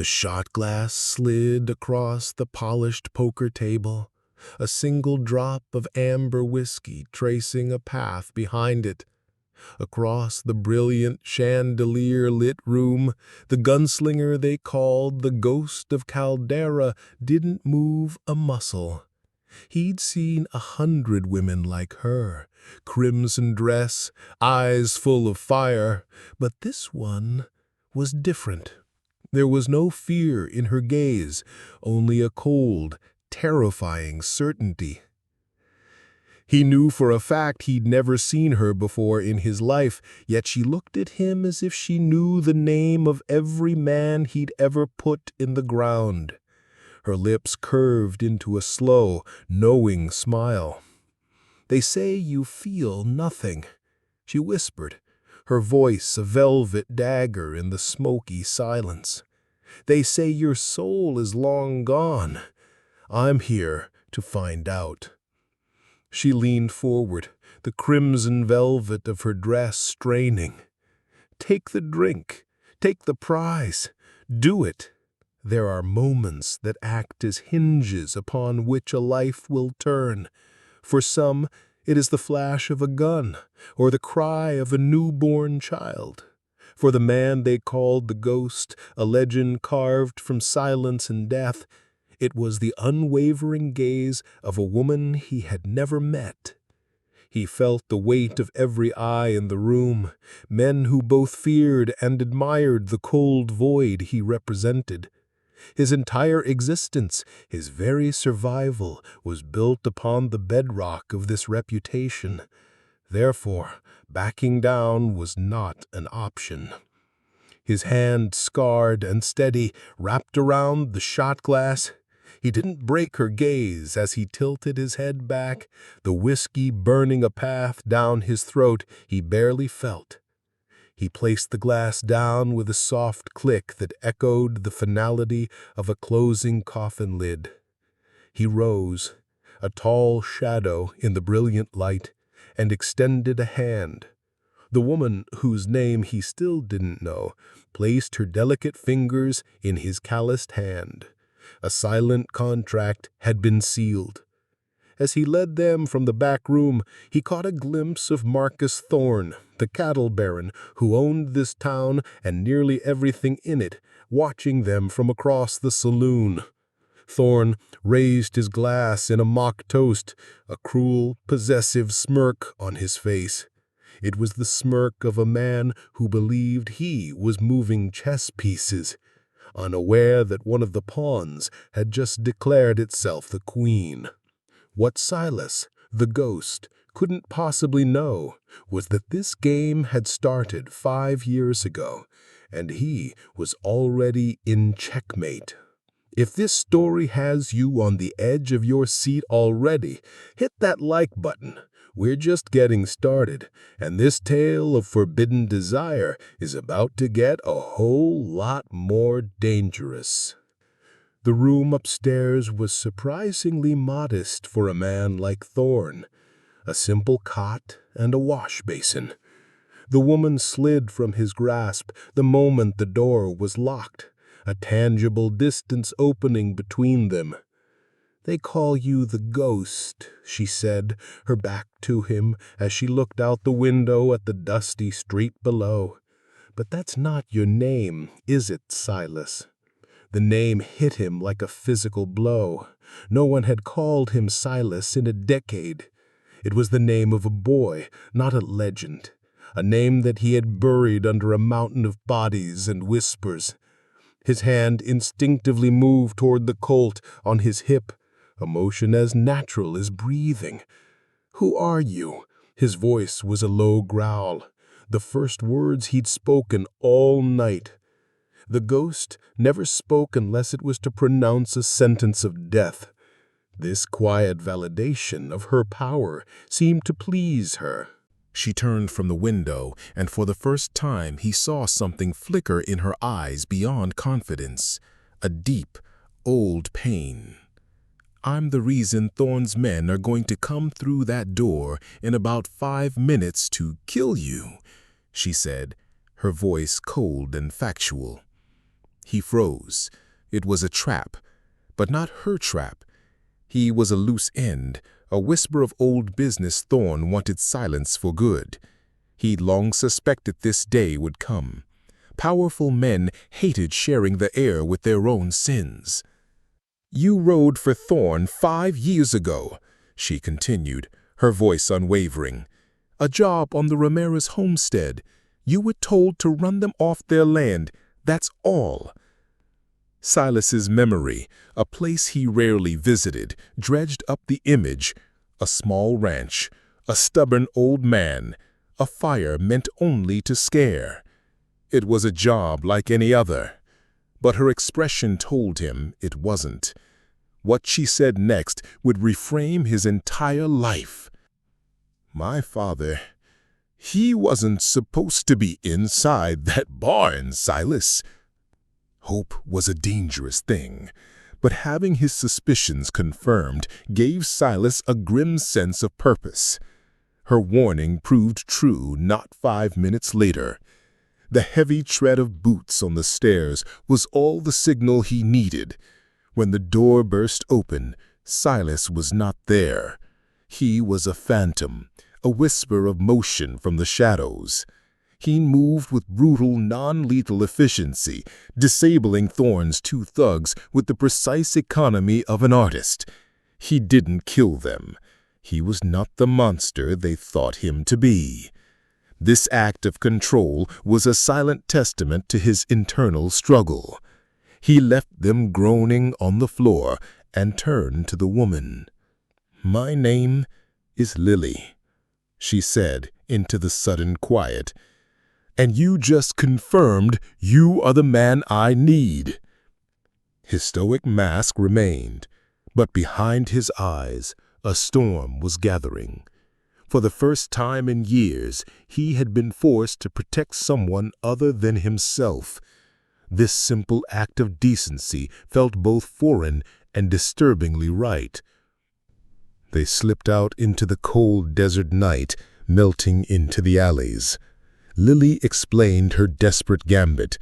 The shot glass slid across the polished poker table, a single drop of amber whiskey tracing a path behind it. Across the brilliant chandelier-lit room, the gunslinger they called the Ghost of Caldera didn't move a muscle. He'd seen 100 women like her, crimson dress, eyes full of fire, but this one was different. There was no fear in her gaze, only a cold, terrifying certainty. He knew for a fact he'd never seen her before in his life, yet she looked at him as if she knew the name of every man he'd ever put in the ground. Her lips curved into a slow, knowing smile. "They say you feel nothing," she whispered, her voice a velvet dagger in the smoky silence. "They say your soul is long gone. I'm here to find out." She leaned forward, the crimson velvet of her dress straining. "Take the drink. Take the prize. Do it. There are moments that act as hinges upon which a life will turn. For some, it is the flash of a gun or the cry of a newborn child. For the man they called the Ghost, a legend carved from silence and death, it was the unwavering gaze of a woman he had never met. He felt the weight of every eye in the room, men who both feared and admired the cold void he represented. His entire existence, his very survival, was built upon the bedrock of this reputation. Therefore, backing down was not an option. His hand, scarred and steady, wrapped around the shot glass. He didn't break her gaze as he tilted his head back, the whiskey burning a path down his throat he barely felt. He placed the glass down with a soft click that echoed the finality of a closing coffin lid. He rose, a tall shadow in the brilliant light, and extended a hand. The woman, whose name he still didn't know, placed her delicate fingers in his calloused hand. A silent contract had been sealed. As he led them from the back room, he caught a glimpse of Marcus Thorne, the cattle baron who owned this town and nearly everything in it, watching them from across the saloon. Thorne raised his glass in a mock toast, a cruel, possessive smirk on his face. It was the smirk of a man who believed he was moving chess pieces, unaware that one of the pawns had just declared itself the queen. What Silas, the Ghost, couldn't possibly know was that this game had started 5 years ago, and he was already in checkmate. If this story has you on the edge of your seat already, hit that like button. We're just getting started, and this tale of forbidden desire is about to get a whole lot more dangerous. The room upstairs was surprisingly modest for a man like Thorne. A simple cot and a wash basin. The woman slid from his grasp the moment the door was locked, a tangible distance opening between them. "They call you the Ghost," she said, her back to him as she looked out the window at the dusty street below. "But that's not your name, is it, Silas?" The name hit him like a physical blow. No one had called him Silas in a decade. It was the name of a boy, not a legend. A name that he had buried under a mountain of bodies and whispers. His hand instinctively moved toward the Colt on his hip, a motion as natural as breathing. "Who are you?" His voice was a low growl, the first words he'd spoken all night. The Ghost never spoke unless it was to pronounce a sentence of death. This quiet validation of her power seemed to please her. She turned from the window, and for the first time he saw something flicker in her eyes beyond confidence, a deep, old pain. "I'm the reason Thorne's men are going to come through that door in about 5 minutes to kill you," she said, her voice cold and factual. He froze. It was a trap, but not her trap. He was a loose end, a whisper of old business Thorn wanted silence for good. He'd long suspected this day would come. Powerful men hated sharing the air with their own sins. "You rode for Thorn 5 years ago," she continued, her voice unwavering. "A job on the Ramirez homestead. You were told to run them off their land. That's all." Silas's memory, a place he rarely visited, dredged up the image. A small ranch, a stubborn old man, a fire meant only to scare. It was a job like any other. But her expression told him it wasn't. What she said next would reframe his entire life. "My father, he wasn't supposed to be inside that barn, Silas." Hope was a dangerous thing, but having his suspicions confirmed gave Silas a grim sense of purpose. Her warning proved true not 5 minutes later. The heavy tread of boots on the stairs was all the signal he needed. When the door burst open, Silas was not there. He was a phantom, a whisper of motion from the shadows. He moved with brutal, non-lethal efficiency, disabling Thorn's 2 thugs with the precise economy of an artist. He didn't kill them. He was not the monster they thought him to be. This act of control was a silent testament to his internal struggle. He left them groaning on the floor and turned to the woman. "My name is Lily," she said into the sudden quiet. "And you just confirmed you are the man I need." His stoic mask remained, but behind his eyes a storm was gathering. For the first time in years, he had been forced to protect someone other than himself. This simple act of decency felt both foreign and disturbingly right. They slipped out into the cold desert night, melting into the alleys. Lily explained her desperate gambit.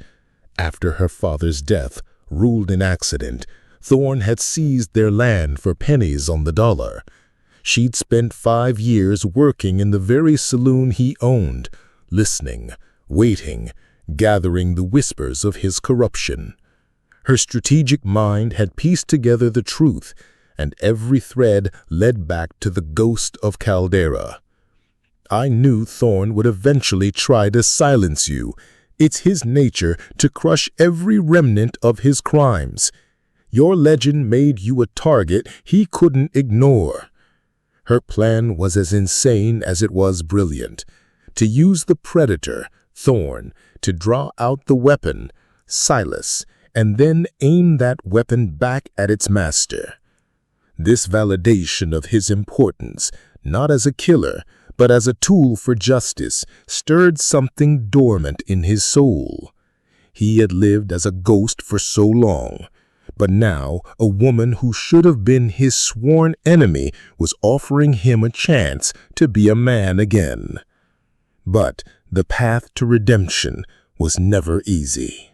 After her father's death, ruled an accident, Thorn had seized their land for pennies on the dollar. She'd spent 5 years working in the very saloon he owned, listening, waiting, gathering the whispers of his corruption. Her strategic mind had pieced together the truth, and every thread led back to the Ghost of Caldera. "I knew Thorn would eventually try to silence you. It's his nature to crush every remnant of his crimes. Your legend made you a target he couldn't ignore." Her plan was as insane as it was brilliant. To use the predator, Thorn, to draw out the weapon, Silas, and then aim that weapon back at its master. This validation of his importance, not as a killer, but as a tool for justice, stirred something dormant in his soul. He had lived as a ghost for so long, but now a woman who should have been his sworn enemy was offering him a chance to be a man again. But the path to redemption was never easy.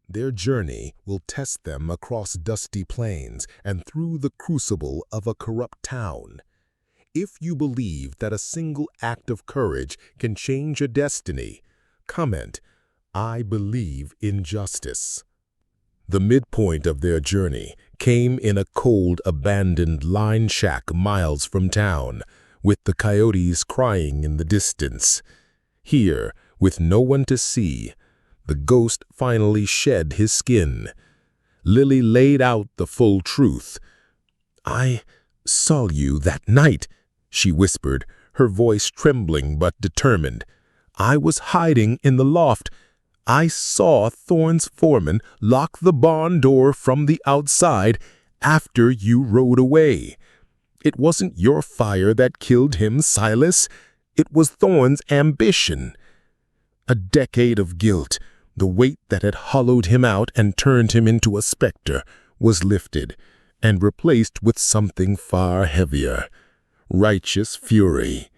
Their journey will test them across dusty plains and through the crucible of a corrupt town. If you believe that a single act of courage can change a destiny, comment, "I believe in justice." The midpoint of their journey came in a cold, abandoned line shack miles from town, with the coyotes crying in the distance. Here, with no one to see, the ghost finally shed his skin. Lily laid out the full truth. "I saw you that night," she whispered, her voice trembling but determined. "I was hiding in the loft. I saw Thorn's foreman lock the barn door from the outside after you rode away. It wasn't your fire that killed him, Silas. It was Thorn's ambition." A decade of guilt, the weight that had hollowed him out and turned him into a specter, was lifted and replaced with something far heavier: righteous fury.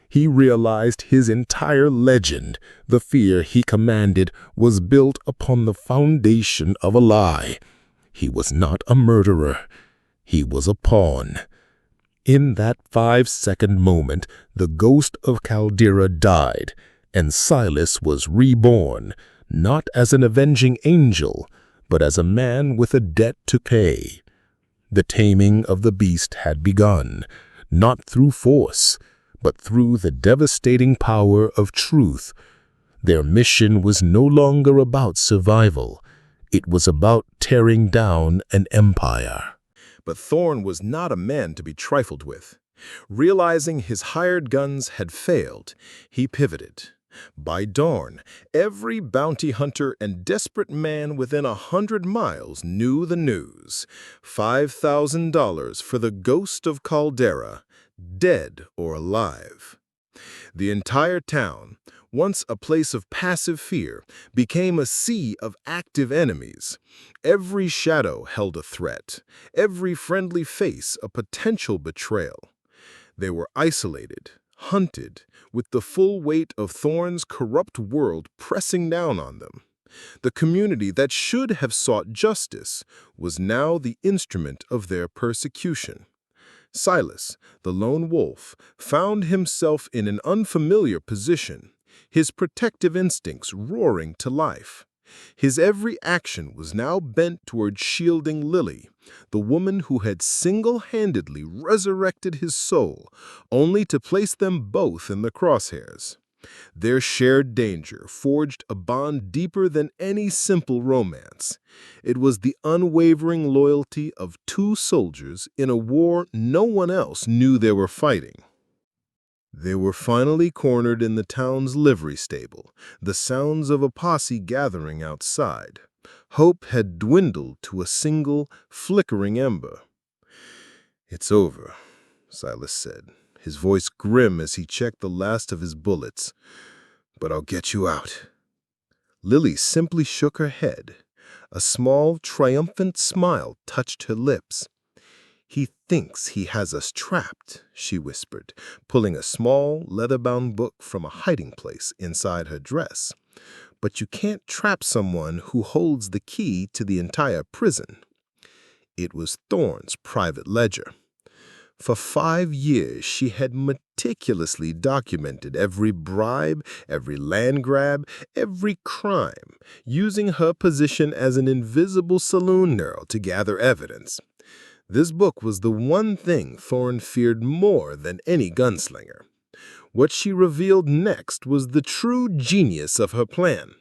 He realized his entire legend, the fear he commanded, was built upon the foundation of a lie. He was not a murderer. He was a pawn. In that 5-second moment, the Ghost of Caldera died, and Silas was reborn, not as an avenging angel, but as a man with a debt to pay. The taming of the beast had begun, not through force, but through the devastating power of truth. Their mission was no longer about survival. It was about tearing down an empire. But Thorn was not a man to be trifled with. Realizing his hired guns had failed, he pivoted. By dawn, every bounty hunter and desperate man within 100 miles knew the news. $5,000 for the Ghost of Caldera, dead or alive. The entire town, once a place of passive fear, became a sea of active enemies. Every shadow held a threat, every friendly face a potential betrayal. They were isolated, hunted, with the full weight of Thorn's corrupt world pressing down on them. The community that should have sought justice was now the instrument of their persecution. Silas, the lone wolf, found himself in an unfamiliar position, his protective instincts roaring to life. His every action was now bent toward shielding Lily, the woman who had single-handedly resurrected his soul, only to place them both in the crosshairs. Their shared danger forged a bond deeper than any simple romance. It was the unwavering loyalty of two soldiers in a war no one else knew they were fighting. They were finally cornered in the town's livery stable, the sounds of a posse gathering outside. Hope had dwindled to a single, flickering ember. "It's over," Silas said, his voice grim as he checked the last of his bullets. "But I'll get you out." Lily simply shook her head. A small, triumphant smile touched her lips. "He thinks he has us trapped," she whispered, pulling a small, leather-bound book from a hiding place inside her dress. "But you can't trap someone who holds the key to the entire prison." It was Thorn's private ledger. For 5 years, she had meticulously documented every bribe, every land grab, every crime, using her position as an invisible saloon girl to gather evidence. This book was the one thing Thorn feared more than any gunslinger. What she revealed next was the true genius of her plan.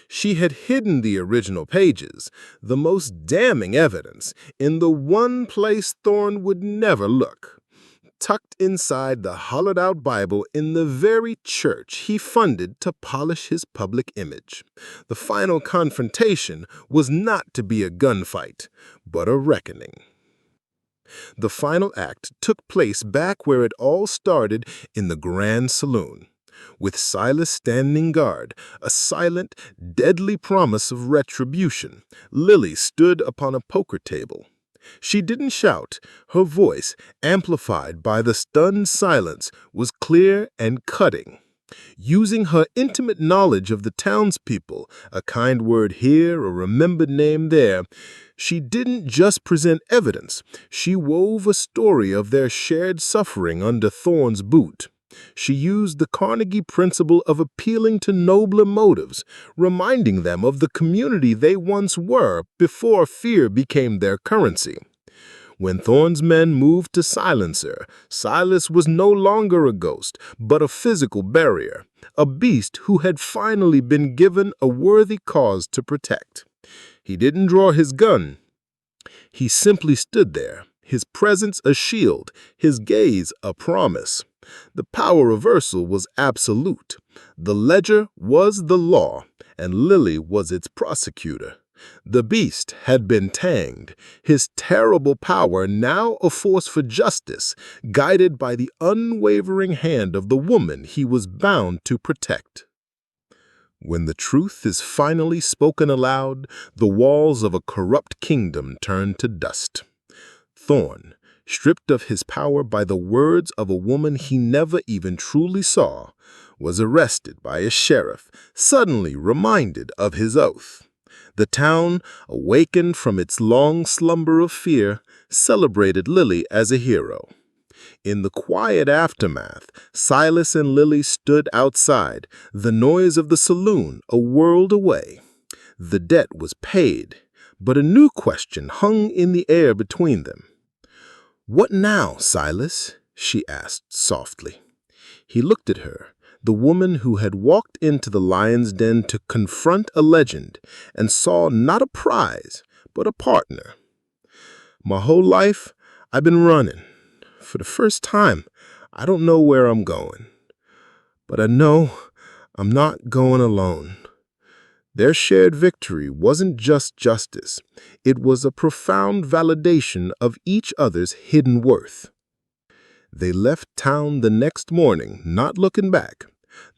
She had hidden the original pages, the most damning evidence, in the one place Thorn would never look. Tucked inside the hollowed-out Bible in the very church he funded to polish his public image. The final confrontation was not to be a gunfight, but a reckoning. The final act took place back where it all started, in the Grand Saloon. With Silas standing guard, a silent, deadly promise of retribution, Lily stood upon a poker table. She didn't shout. Her voice, amplified by the stunned silence, was clear and cutting. Using her intimate knowledge of the townspeople, a kind word here, a remembered name there, she didn't just present evidence. She wove a story of their shared suffering under Thorn's boot. She used the Carnegie principle of appealing to nobler motives, reminding them of the community they once were before fear became their currency. When Thorn's men moved to silence her, Silas was no longer a ghost, but a physical barrier, a beast who had finally been given a worthy cause to protect. He didn't draw his gun. He simply stood there, his presence a shield, his gaze a promise. The power reversal was absolute. The ledger was the law, and Lily was its prosecutor. The beast had been tanged, his terrible power now a force for justice, guided by the unwavering hand of the woman he was bound to protect. When the truth is finally spoken aloud, the walls of a corrupt kingdom turn to dust. Thorn, stripped of his power by the words of a woman he never even truly saw, was arrested by a sheriff, suddenly reminded of his oath. The town, awakened from its long slumber of fear, celebrated Lily as a hero. In the quiet aftermath, Silas and Lily stood outside, the noise of the saloon a world away. The debt was paid, but a new question hung in the air between them. "What now, Silas?" she asked softly. He looked at her, the woman who had walked into the lion's den to confront a legend, and saw not a prize, but a partner. "My whole life, I've been running. For the first time, I don't know where I'm going. But I know I'm not going alone." Their shared victory wasn't just justice. It was a profound validation of each other's hidden worth. They left town the next morning, not looking back.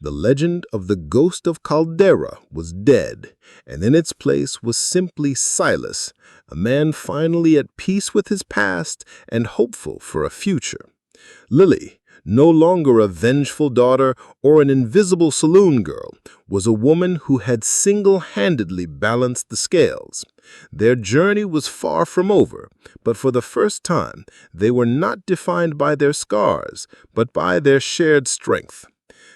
The legend of the Ghost of Caldera was dead, and in its place was simply Silas, a man finally at peace with his past and hopeful for a future. Lily, no longer a vengeful daughter or an invisible saloon girl, was a woman who had single-handedly balanced the scales. Their journey was far from over, but for the first time, they were not defined by their scars, but by their shared strength.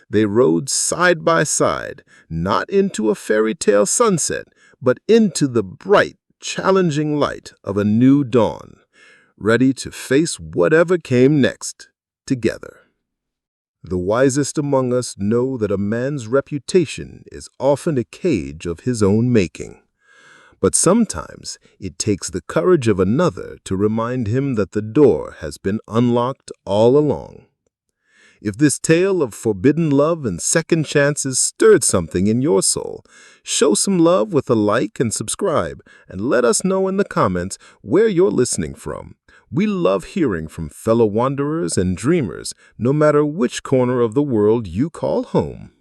They rode side by side, not into a fairy tale sunset, but into the bright, challenging light of a new dawn, ready to face whatever came next, together. The wisest among us know that a man's reputation is often a cage of his own making. But sometimes it takes the courage of another to remind him that the door has been unlocked all along. If this tale of forbidden love and second chances stirred something in your soul, show some love with a like and subscribe, and let us know in the comments where you're listening from. We love hearing from fellow wanderers and dreamers, no matter which corner of the world you call home.